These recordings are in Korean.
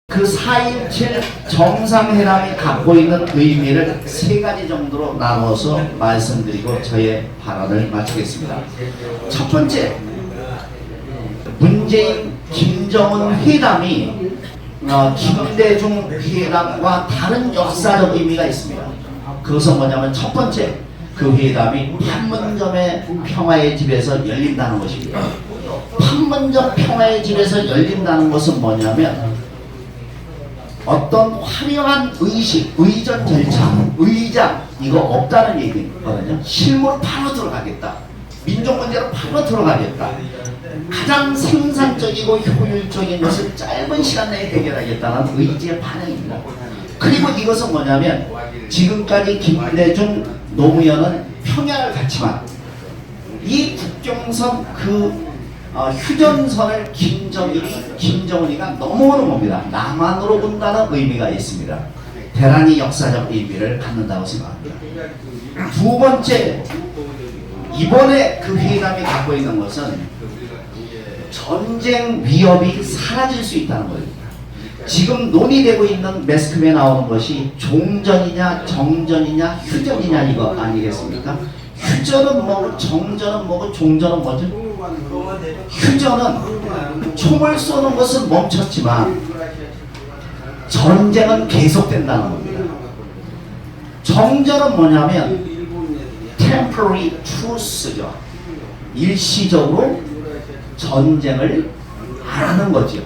그 4.17 정상회담이 갖고 있는 의미를 세 가지 정도로 나눠서 말씀드리고 저의 발언을 마치겠습니다. 첫 번째, 문재인 김정은 회담이 김대중 회담과 다른 역사적 의미가 있습니다. 그것은 뭐냐면 첫 번째, 그 회담이 판문점의 평화의 집에서 열린다는 것입니다. 판문점 평화의 집에서 열린다는 것은 뭐냐면 어떤 화려한 의식, 의전 절차, 의장 이거 없다는 얘기거든요. 실무로 바로 들어가겠다. 민족 문제로 바로 들어가겠다. 가장 생산적이고 효율적인 것을 짧은 시간 내에 해결하겠다는 의지의 반영입니다. 그리고 이것은 뭐냐면 지금까지 김대중, 노무현은 평양을 갔지만 이 국경선 휴전선을 김정은이가 넘어오는 겁니다. 남한으로 본다는 의미가 있습니다. 대란이 역사적 의미를 갖는다고 생각합니다. 두 번째, 이번에 그 회담이 갖고 있는 것은 전쟁 위협이 사라질 수 있다는 겁니다. 지금 논의되고 있는 매스컴에 나오는 것이 종전이냐 정전이냐 휴전이냐 이거 아니겠습니까? 휴전은 뭐고 정전은 뭐고 종전은 뭐죠? 휴전은 총을 쏘는 것은 멈췄지만 전쟁은 계속된다는 겁니다. 정전은 뭐냐면 temporary truce죠. 일시적으로 전쟁을 안 하는 거죠.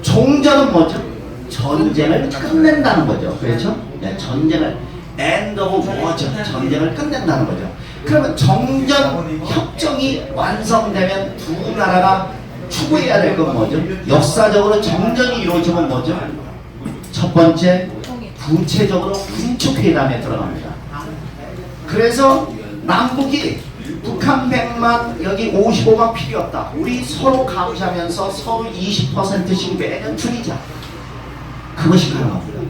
종전은 뭐죠? 전쟁을 끝낸다는 거죠. 그렇죠? 네, 전쟁을 end of war죠. 전쟁을 끝낸다는 거죠. 그러면 정전 협정이 완성되면 두 나라가 추구해야 될 건 뭐죠? 역사적으로 정전이 이루어지면 뭐죠? 첫 번째, 구체적으로 군축회담에 들어갑니다. 그래서 남북이 북한 100만 여기 55만 필요 없다. 우리 서로 감시하면서 서로 20%씩 매년 줄이자. 그것이 가능합니다.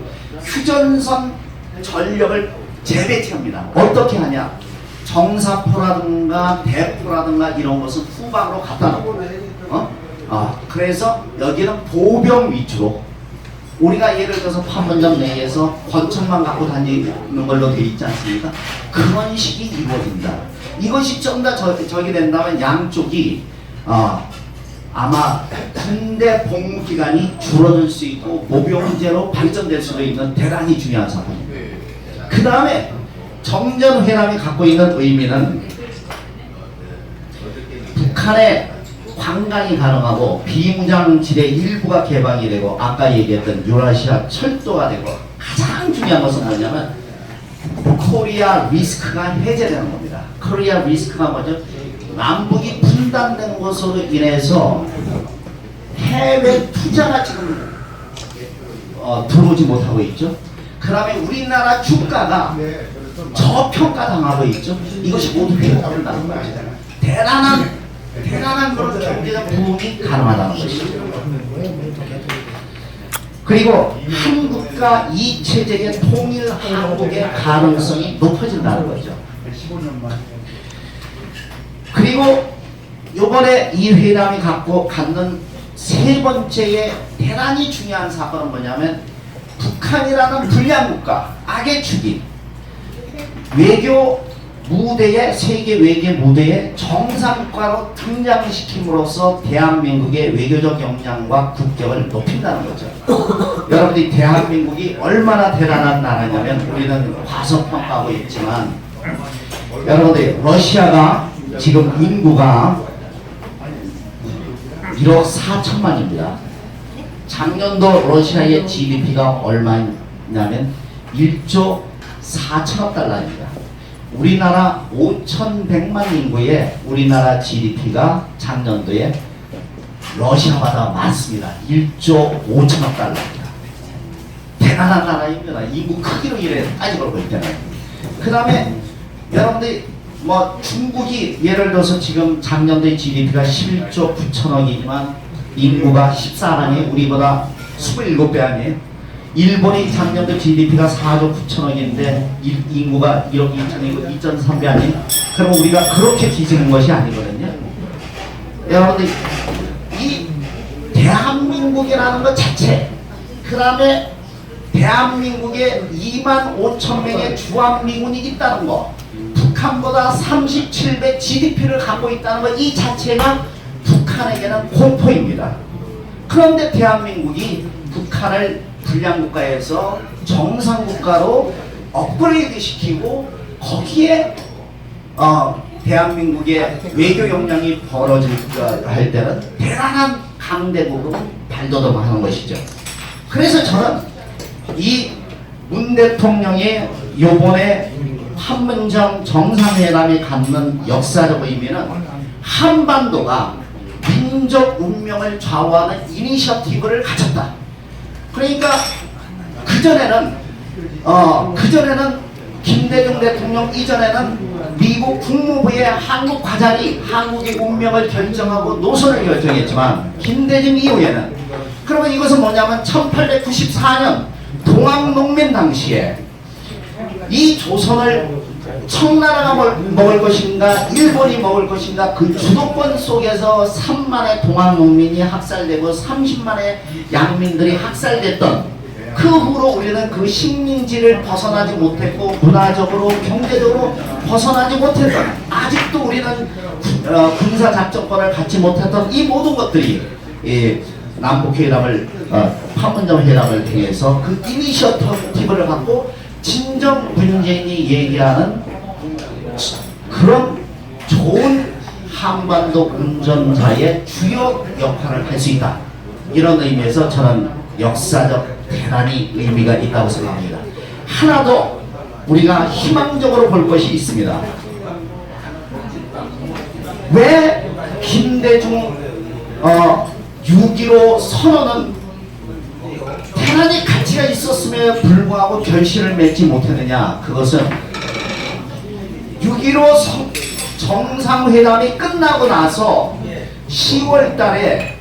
휴전선 전력을 재배치합니다. 어떻게 하냐? 정사포라든가 대포라든가 이런 것은 후방으로 갖다 놓고 그래서 여기는 보병 위주로 우리가 예를 들어서 판문점 내에서 권총만 갖고 다니는 걸로 돼 있지 않습니까? 그런 식이 이루어진다. 이것이 좀 더 저기 된다면 양쪽이 아마 군대 복무 기간이 줄어들 수 있고 모병제로 발전될 수도 있는 대단히 중요한 사건입니다. 그 다음에 정전회담이 갖고 있는 의미는 북한의 관광이 가능하고 비무장지대 일부가 개방이 되고 아까 얘기했던 유라시아 철도가 되고 가장 중요한 것은 뭐냐면 코리아 리스크가 해제되는 겁니다. 코리아 리스크가 뭐죠? 남북이 분단된 것으로 인해서 해외 투자가 지금 들어오지 못하고 있죠. 그 다음에 우리나라 주가가 저평가당하고 있죠. 이것이 모두 회복된다는 거죠. 대단한 그런 경제적 부흥이 가능하다는 것이죠. 그리고 한국과 이 체제의 통일 한국의 가능성이 높아진다는 거죠. 그리고 이번에 이 회담이 갖는 세 번째의 대단히 중요한 사건은 뭐냐면 북한이라는 불량국가, 악의 축인 외교 무대에 세계 외교 무대에 정상과로 등장시킴으로써 대한민국의 외교적 역량과 국격을 높인다는 거죠. 여러분들이 대한민국이 얼마나 대단한 나라냐면 우리는 과소평가하고 있지만 여러분들 러시아가 지금 인구가 1억 4천만입니다. 작년도 러시아의 GDP가 얼마냐면 1조 4천억 달러입니다. 우리나라 5,100만 인구의 우리나라 GDP가 작년도에 러시아보다 많습니다. 1조 5천억 달러입니다. 대단한 나라입니다. 인구 크기로 이래 따지고 있잖아요. 그 다음에 여러분들이 중국이 예를 들어서 지금 작년도에 GDP가 11조 9천억이지만 인구가 14만이 우리보다 27배 아니에요? 일본이 작년도 GDP가 4조 9천억인데 인구가 1억 2천이고 2.3배 아니에요? 그럼 우리가 그렇게 뒤지는 것이 아니거든요. 여러분들 이 대한민국 대한민국이라는 것 자체, 그 다음에 대한민국에 2만 5천 명의 주한미군이 있다는 거, 북한보다 37배 GDP를 갖고 있다는 것, 이 자체가 북한에게는 공포입니다. 그런데 대한민국이 북한을 불량국가에서 정상국가로 업그레이드 시키고 거기에 대한민국의 외교 역량이 벌어질까 할 때는 대단한 강대국으로 발돋움하는 것이죠. 그래서 저는 이 문 대통령의 요번에 판문점 정상회담이 갖는 역사적 의미는 한반도가 민족 운명을 좌우하는 이니셔티브를 가졌다. 그러니까 그전에는 김대중 대통령 이전에는 미국 국무부의 한국 과장이 한국의 운명을 결정하고 노선을 결정했지만, 김대중 이후에는, 그러면 이것은 뭐냐면 1894년 동학농민 당시에 이 조선을 청나라가 먹을 것인가 일본이 먹을 것인가, 그 주도권 속에서 3만의 동학농민이 학살되고 30만의 양민들이 학살됐던 그 후로 우리는 그 식민지를 벗어나지 못했고 문화적으로 경제적으로 벗어나지 못했던, 아직도 우리는 군사작전권을 갖지 못했던 이 모든 것들이 남북회담을 판문점 회담을 통해서 그 이니셔티브를 갖고 진정 문재인이 얘기하는 그런 좋은 한반도 운전자의 주요 역할을 할 수 있다. 이런 의미에서 저는 역사적 대단히 의미가 있다고 생각합니다. 하나 더 우리가 희망적으로 볼 것이 있습니다. 왜 김대중 6.15 선언은 대단히 가치가 있었음에도 불구하고 결실을 맺지 못했느냐? 그것은 6.15 정상회담이 끝나고 나서 10월 달에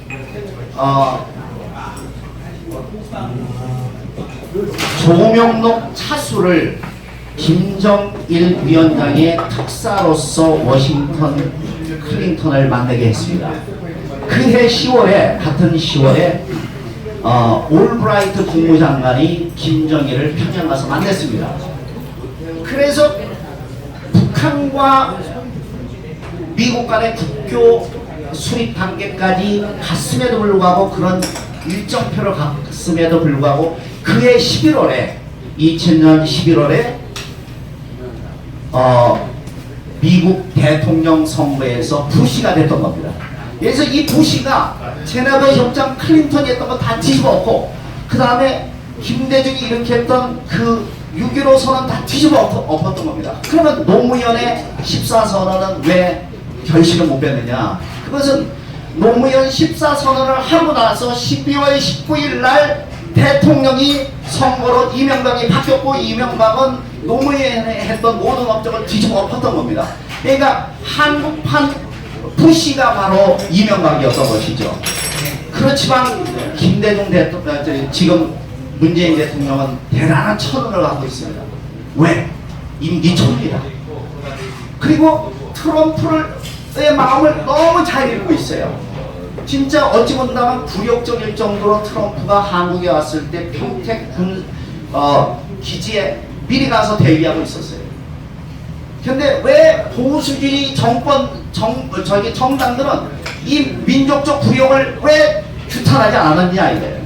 조명록 차수를 김정일 위원장의 특사로서 워싱턴 클린턴을 만나게 했습니다. 그해 10월에, 같은 10월에 올브라이트 국무장관이 김정일을 평양 가서 만났습니다. 그래서 북한과 미국 간의 국교 수립 단계까지 갔음에도 불구하고, 그런 일정표를 갔음에도 불구하고 그해 11월에 2000년 11월에 미국 대통령 선거에서 부시가 됐던 겁니다. 그래서 이 부시가 제네바 협정 클린턴이 했던 거 다 뒤집어엎고, 그 다음에 김대중이 일으켰던 그 6.15 선언 다 뒤집어 엎었던 겁니다. 그러면 노무현의 14선언은 왜 결실을 못 뺐느냐? 그것은 노무현 14선언을 하고 나서 12월 19일 날 대통령이 선거로 이명박이 바뀌었고, 이명박은 노무현이 했던 모든 업적을 뒤집어 엎었던 겁니다. 그러니까 한국판 부시가 바로 이명박이었던 것이죠. 그렇지만 김대중 대통령, 지금 문재인 대통령은 대단한 천운을 갖고 있습니다. 왜? 임기초입니다. 그리고 트럼프의 마음을 너무 잘 읽고 있어요. 진짜 어찌 본다면 굴욕적일 정도로 트럼프가 한국에 왔을 때 평택 기지에 미리 가서 대기하고 있었어요. 근데 왜 보수주의 정당들은 이 민족적 굴욕을 왜 규탄하지 않았냐 이거예요.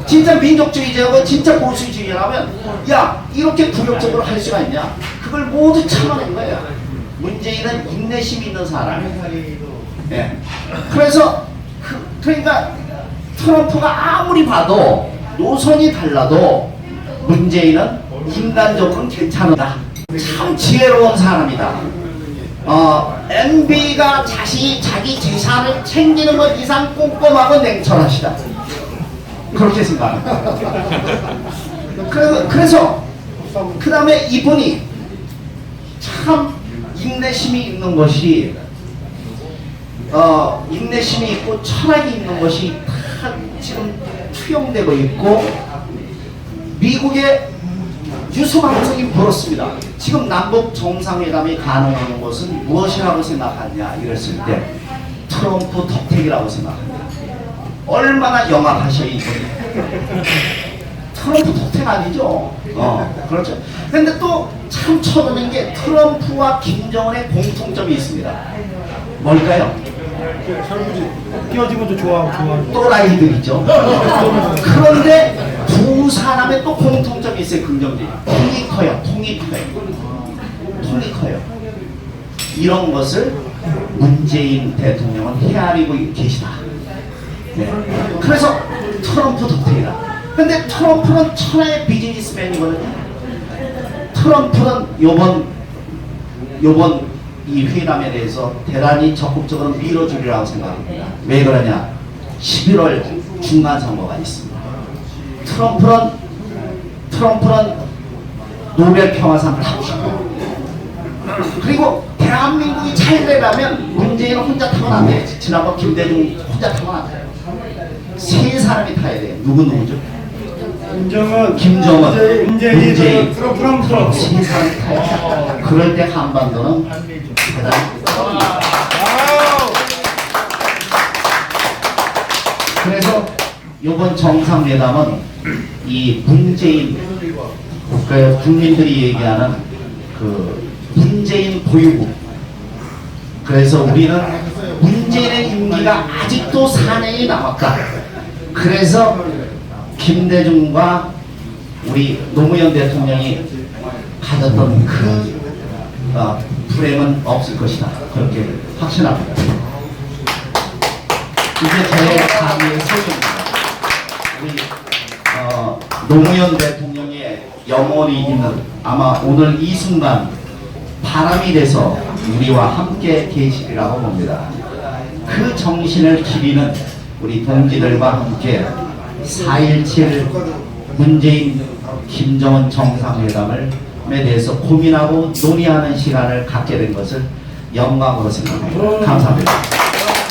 진짜 민족주의자고 진짜 보수주의라면 야 이렇게 굴욕적으로 할 수가 있냐? 그걸 모두 참아낸 거예요. 문재인은 인내심 있는 사람이에요. 예. 그래서 그러니까 트럼프가 아무리 봐도 노선이 달라도 문재인은 인간적으로는 괜찮다. 참 지혜로운 사람이다. MB가 자기 재산을 챙기는 것 이상 꼼꼼하고 냉철하시다. 그렇게 생각합니다. 그래서 그 다음에 이분이 참 인내심이 있는 것이 인내심이 있고 철학이 있는 것이 다 지금 투영되고 있고, 미국의 뉴스 방송이 물었습니다. 지금 남북 정상회담이 가능한 것은 무엇이라고 생각하냐 이랬을 때 트럼프 덕택이라고 생각합니다. 얼마나 영악하셔 이분이. 트럼프 덕택 아니죠? 그렇죠. 근데 또 참 쳐드는 게 트럼프와 김정은의 공통점이 있습니다. 뭘까요? 띄워지면 또 좋아하고. 또라이들이죠. 그런데 두 사람의 또 공통점이 있어요. 긍정적인. 통이 커요. 통이 커요. 이런 것을 문재인 대통령은 헤아리고 계시다. 네. 그래서 트럼프 덕택이다. 근데 트럼프는 천하의 비즈니스맨이거든요. 트럼프는 요번 이 회담에 대해서 대단히 적극적으로 밀어주리라고 생각합니다. 왜 그러냐? 11월 중간 선거가 있습니다. 트럼프는 노벨 평화상을 타고 싶고, 그리고 대한민국이 잘 되려면 문재인은 혼자 타면 안 돼. 지난번 김대중 혼자 타면 안 돼요. 세 사람이 타야 돼요. 누구죠? 김정은, 문재인, 트럼프 세 사람이 타야 돼요. 그럴 때 한반도는 대단히 그래서 이번 정상회담은 이 문재인, 그 국민들이 얘기하는 그 문재인 보유국. 그래서 우리는 문재인의 임기가 아직도 4년이 남았다. 그래서 김대중과 우리 노무현 대통령이 가졌던 그 불행은 없을 것이다. 그렇게 확신합니다. 이게 제 강의의 소리입니다. 우리 노무현 대통령의 영혼이 있는, 아마 오늘 이 순간 바람이 돼서 우리와 함께 계시리라고 봅니다. 그 정신을 기리는 우리 동지들과 함께 4.17 문재인 김정은 정상회담에 대해서 고민하고 논의하는 시간을 갖게 된 것을 영광으로 생각합니다. 감사합니다.